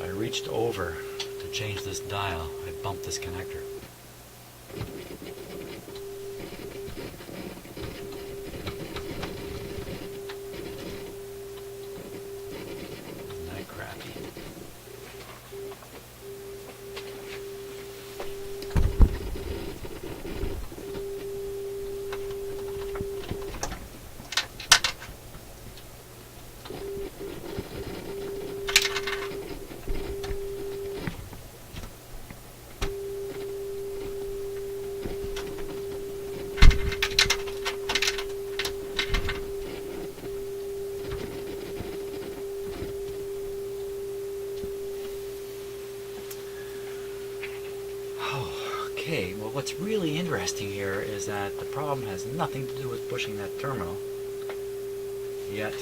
I reached over to change this dial. I bumped this connector. Isn't that crappy? Okay, well what's really interesting here is that the problem has nothing to do with pushing that terminal. Yet,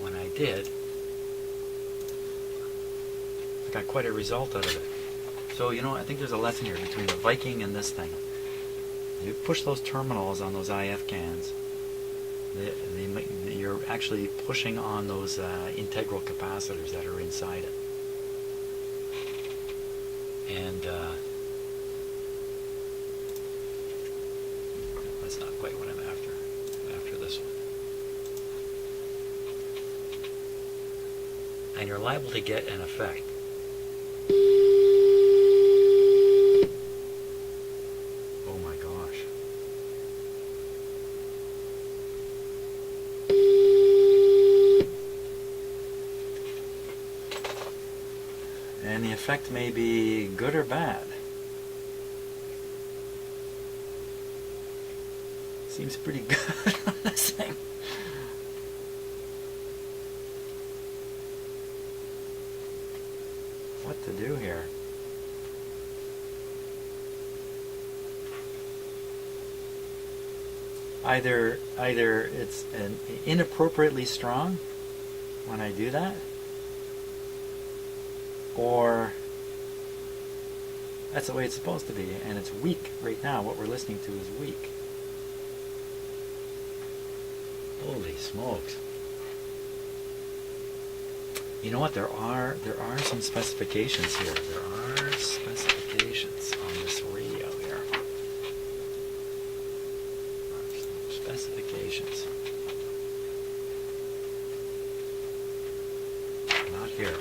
when I did, I got quite a result out of it. So, you know, I think there's a lesson here between the Viking and this thing. You push those terminals on those IF cans, you're actually pushing on those integral capacitors that are inside it. And that's not quite what I'm after. I'm after this one. And you're liable to get an effect. Oh my gosh. And the effect may be good or bad. Seems pretty good on this thing. What to do here? Either it's inappropriately strong when I do that, or that's the way it's supposed to be, and it's weak right now. What we're listening to is weak. Holy smokes. You know what? There are some specifications here. There are specifications on this radio here. Specifications. Not here.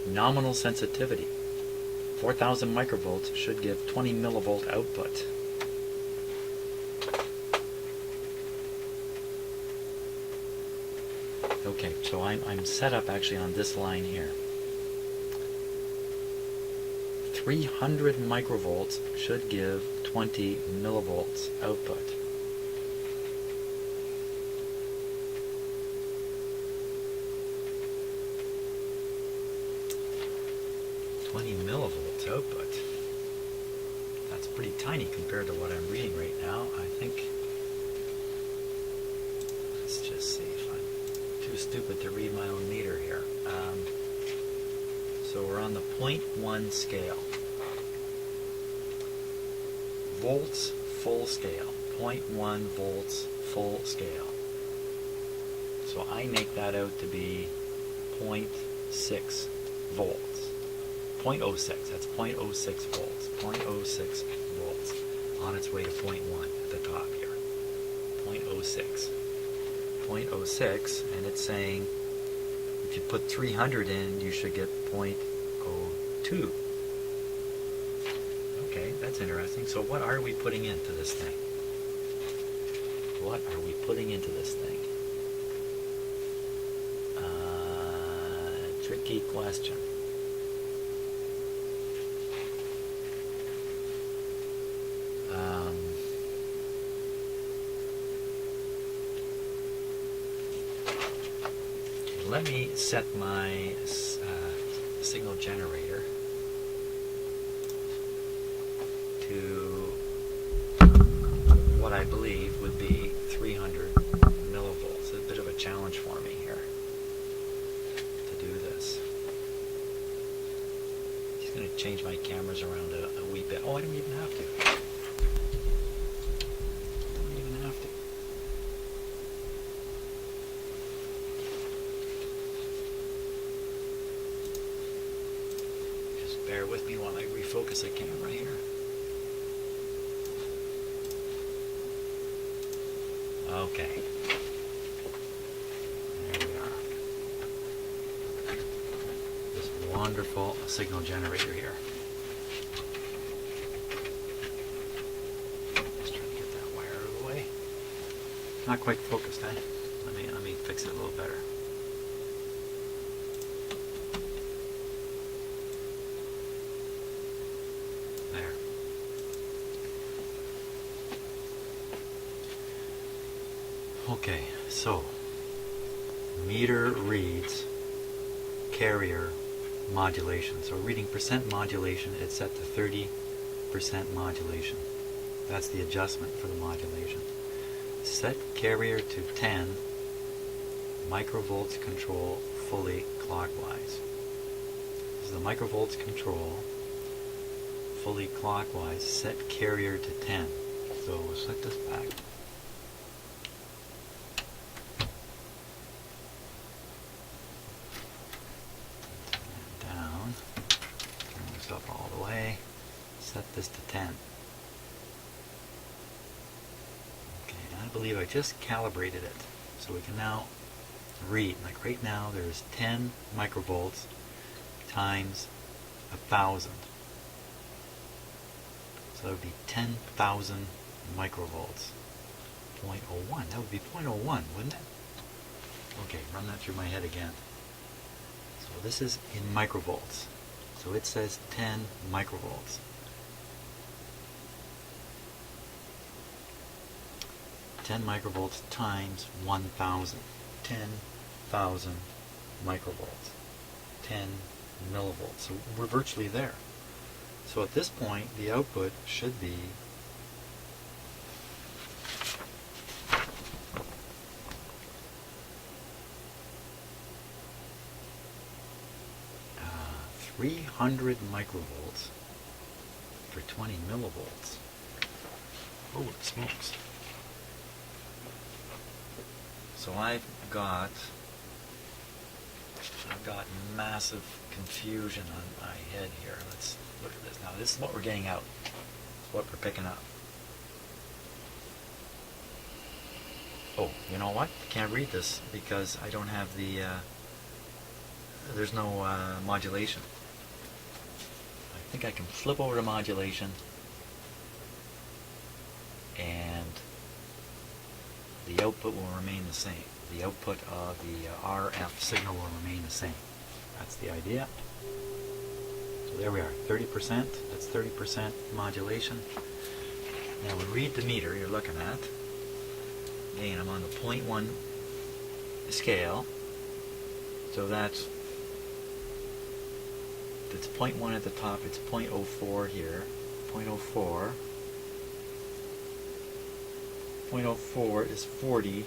Nominal sensitivity. 4,000 microvolts should give 20 millivolt output. Okay, so I'm set up actually on this line here. 300 microvolts should give 20 millivolts output. Millivolts output. That's pretty tiny compared to what I'm reading right now. I think, let's just see if I'm too stupid to read my own meter here. So we're on the 0.1 scale. Volts full scale. 0.1 volts full scale. So I make that out to be 0.6 volts. 0.06, that's 0.06 volts. 0.06 volts on its way to 0.1 at the top here. 0.06. 0.06, and it's saying if you put 300 in, you should get 0.02. Okay, that's interesting. So what are we putting into this thing? What are we putting into this thing? Tricky question. Let me set my signal generator to what I believe would be 300 millivolts. It's a bit of a challenge for me here to do this. Just going to change my cameras around a wee bit. Oh, I don't even have to. focus the camera here. Okay. There we are. This wonderful signal generator here. Just trying to get that wire out of the way. Not quite focused, eh? Let me fix it a little better. There. Okay, so meter reads carrier modulation. So reading percent modulation, it's set to 30% modulation. That's the adjustment for the modulation. Set carrier to 10 microvolts control fully clockwise. This is the microvolts control fully clockwise. Set carrier to 10. So we'll set this back. Down. Turn this up all the way. Set this to 10. Okay, I believe I just calibrated it. So we can now read. Like right now there's 10 microvolts times 1,000. So that would be 10,000 microvolts. 0.01. That would be 0.01, wouldn't it? Okay, run that through my head again. So this is in microvolts. So it says 10 microvolts. 10 microvolts times 1,000. 10,000 microvolts. 10 millivolts. So we're virtually there. So at this point, the output should be 300 microvolts for 20 millivolts. Holy smokes. So I've got massive confusion on my head here. Let's look at this. Now this is what we're getting out. It's what we're picking up. Oh, you know what? Can't read this because I don't have the there's no modulation. I think I can flip over to modulation and the output will remain the same. The output of the RF signal will remain the same. That's the idea. So there we are, 30%. That's 30% modulation. Now we read the meter you're looking at. Again, I'm on the 0.1 scale. So that's 0.1 at the top, it's 0.04 here. 0.04. 0.04 is 40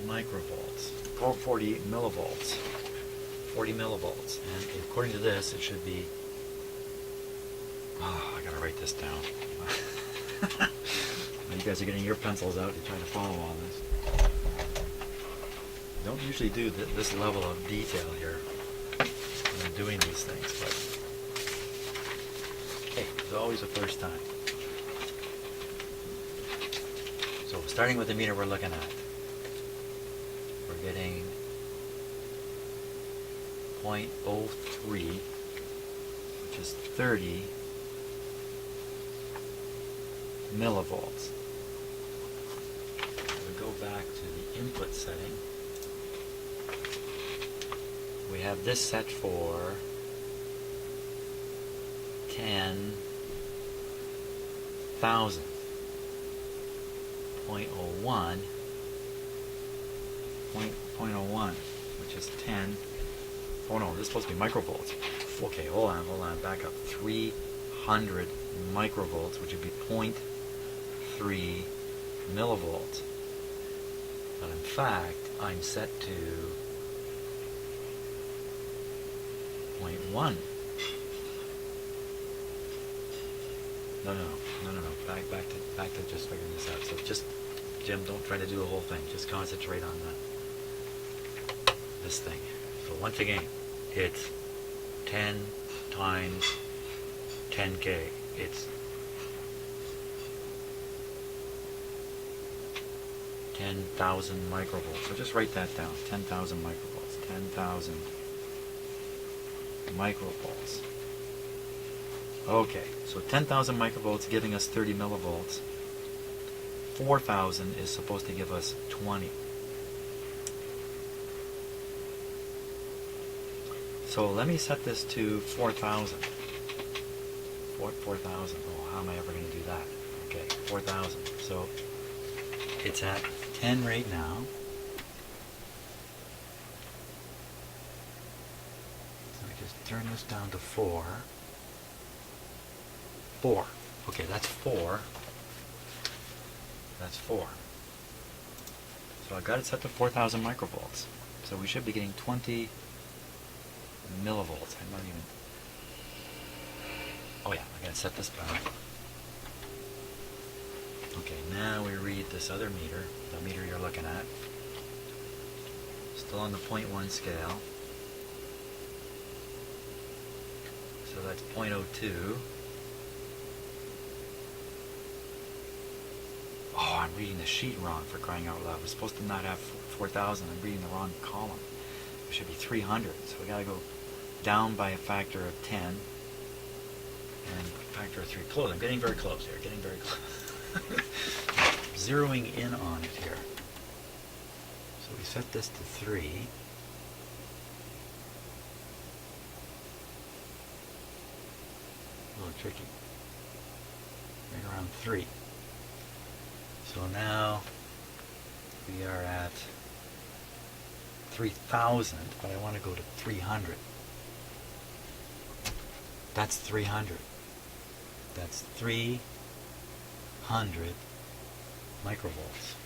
microvolts, or 40 millivolts. 40 millivolts. And according to this, it should be... Oh, I gotta write this down. You guys are getting your pencils out to try to follow all this. Don't usually do this level of detail here when I'm doing these things, but hey, it's always the first time. So starting with the meter we're looking at, we're getting 0.03, which is 30 millivolts. We go back to the input setting. We have this set for 10,000. 0.01, 0.01, which is 10. Oh no, this is supposed to be microvolts. Okay, hold on, back up. 300 microvolts, which would be 0.3 millivolts. But in fact, I'm set to 0.1. No. Back to just figuring this out. So just, Jim, don't try to do the whole thing. Just concentrate on this thing. So once again, it's 10 times 10K. It's 10,000 microvolts. So just write that down. 10,000 microvolts. 10,000 microvolts. Okay, so 10,000 microvolts giving us 30 millivolts. 4,000 is supposed to give us 20. So let me set this to 4,000. 4,000. Oh, how am I ever going to do that? Okay, 4,000. So it's at 10 right now. So I just turn this down to 4. 4. Okay, that's 4. That's 4. So I got it set to 4,000 microvolts. So we should be getting 20 millivolts. I'm not even... Oh yeah, I gotta set this back. Okay, now we read this other meter, the meter you're looking at. Still on the 0.1 scale. So that's 0.02. Oh, I'm reading the sheet wrong, for crying out loud. We're supposed to not have 4,000. I'm reading the wrong column. It should be 300. So we gotta go down by a factor of 10 and a factor of 3. Close. I'm getting very close here. Getting very close. Zeroing in on it here. So we set this to 3. A little tricky. Right around 3. So now we are at 3,000, but I want to go to 300. That's 300. That's 300 microvolts.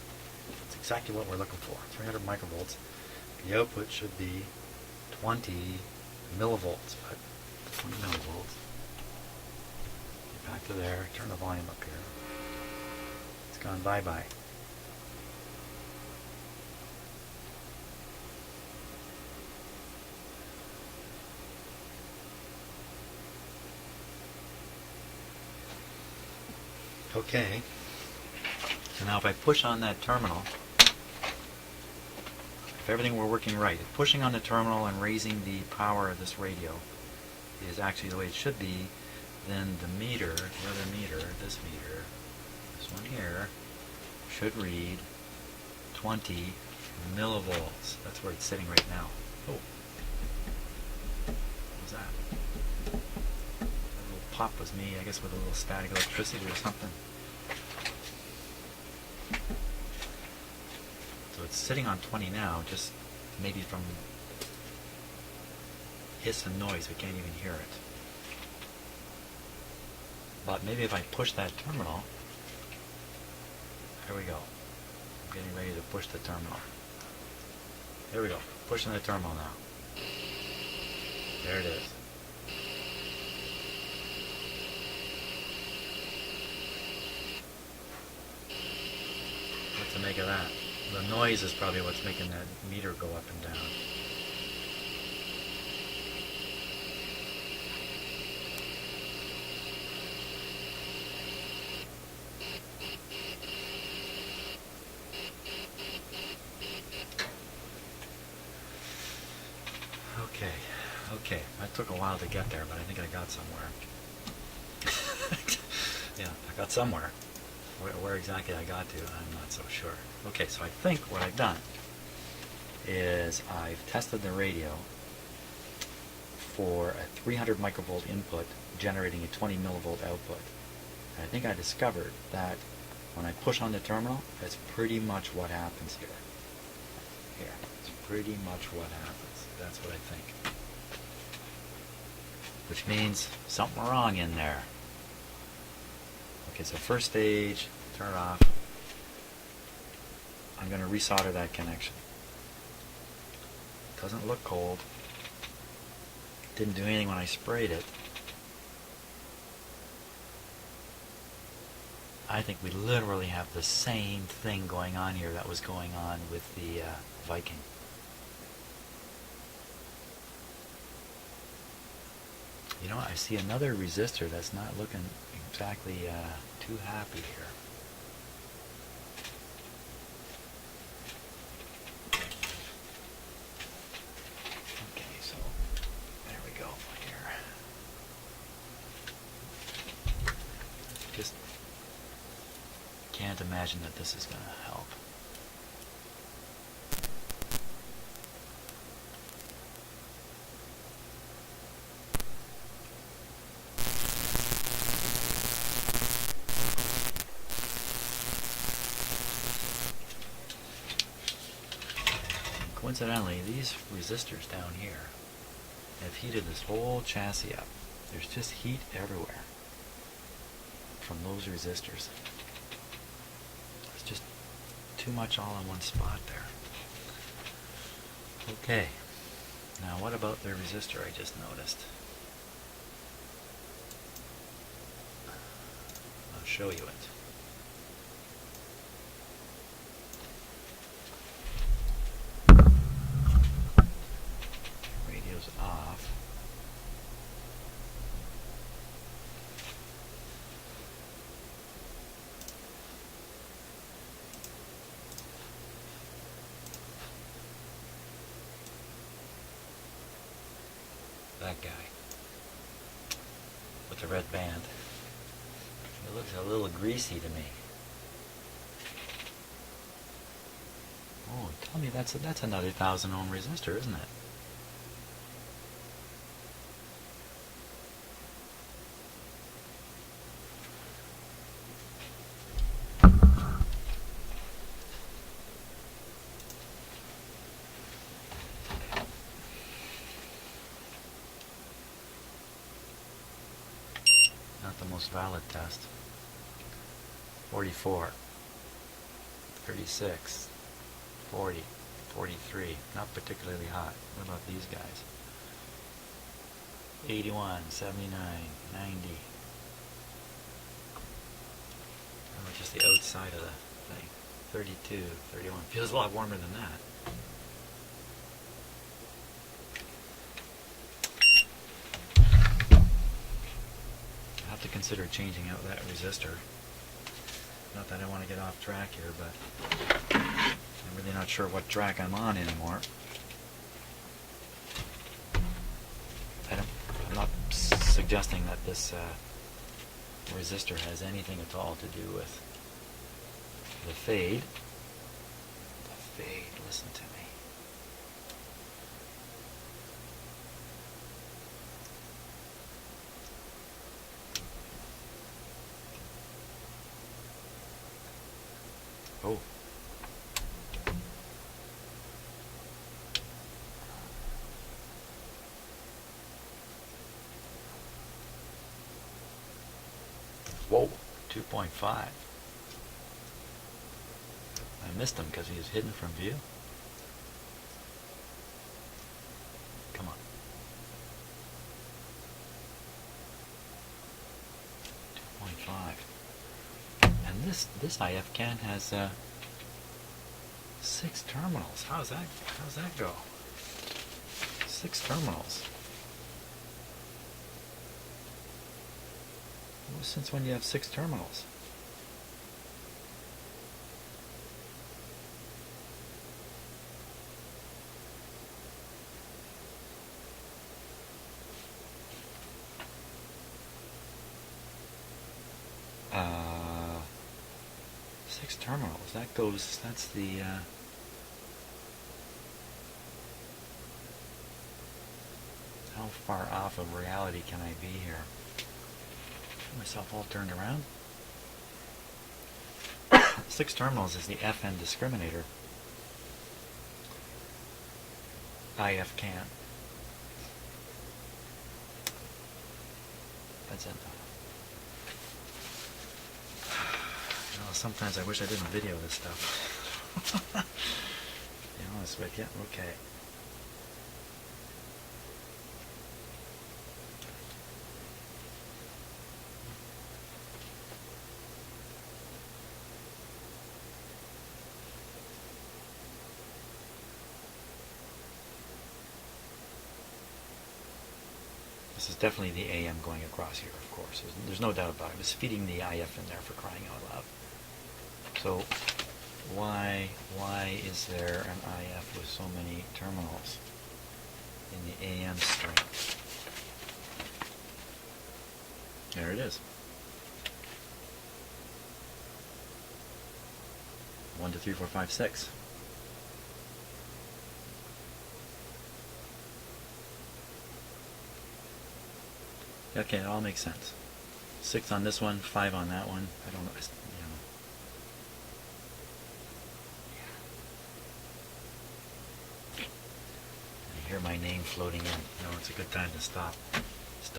That's exactly what we're looking for. 300 microvolts. The output should be 20 millivolts. But 20 millivolts. Get back to there. Turn the volume up here. It's gone bye-bye. Okay, so now if I push on that terminal, if everything were working right, if pushing on the terminal and raising the power of this radio is actually the way it should be, then the meter, the other meter, this one here, should read 20 millivolts. That's where it's sitting right now. Oh, what was that? Pop was me, I guess, with a little static electricity or something. So it's sitting on 20 now, just maybe from hiss and noise, we can't even hear it. But maybe if I push that terminal, here we go. I'm getting ready to push the terminal. Here we go, pushing the terminal now. There it is. To make of that. The noise is probably what's making that meter go up and down. Okay, that took a while to get there, but I think I got somewhere. Yeah, I got somewhere. Where exactly I got to, I'm not so sure. Okay, so I think what I've done is I've tested the radio for a 300 microvolt input generating a 20 millivolt output. And I think I discovered that when I push on the terminal, that's pretty much what happens here. Here, it's pretty much what happens. That's what I think. Which means something wrong in there. Okay, so first stage, turn it off. I'm going to resolder that connection. Doesn't look cold. Didn't do anything when I sprayed it. I think we literally have the same thing going on here that was going on with the Viking. You know, I see another resistor that's not looking exactly too happy here. Okay, so there we go here. Just can't imagine that this is going to help. Coincidentally, these resistors down here have heated this whole chassis up. There's just heat everywhere from those resistors. It's just too much all in one spot there. Okay, now what about the resistor I just noticed? I'll show you it. Radio's off. That guy with the red band. It looks a little greasy to me. Oh, tell me that's another 1,000 ohm resistor, isn't it? Not the most valid test. 44, 36, 40, 43. Not particularly hot. What about these guys? 81, 79, 90. Oh, just the outside of the thing. 32, 31. Feels a lot warmer than that. I'll have to consider changing out that resistor. Not that I want to get off track here, but I'm really not sure what track I'm on anymore. I'm not suggesting that this resistor has anything at all to do with the fade. The fade, listen to me. Oh. Whoa, 2.5. I missed him because he was hidden from view. Come on. 2.5. And this IF can has 6 terminals. How's that go? 6 terminals. Well, since when do you have 6 terminals? Uh, 6 terminals. That's the how far off of reality can I be here? Get myself all turned around. 6 terminals is the FN discriminator. IF can. That's it. You know, sometimes I wish I didn't video this stuff. To be honest with you. Okay. This is definitely the AM going across here, of course. There's no doubt about it. It's feeding the IF in there, for crying out loud. So why is there an IF with so many terminals in the AM string? There it is. 1, 2, 3, 4, 5, 6. Okay, it all makes sense. 6 on this one, 5 on that one. I don't know. I hear my name floating in. It's a good time to stop.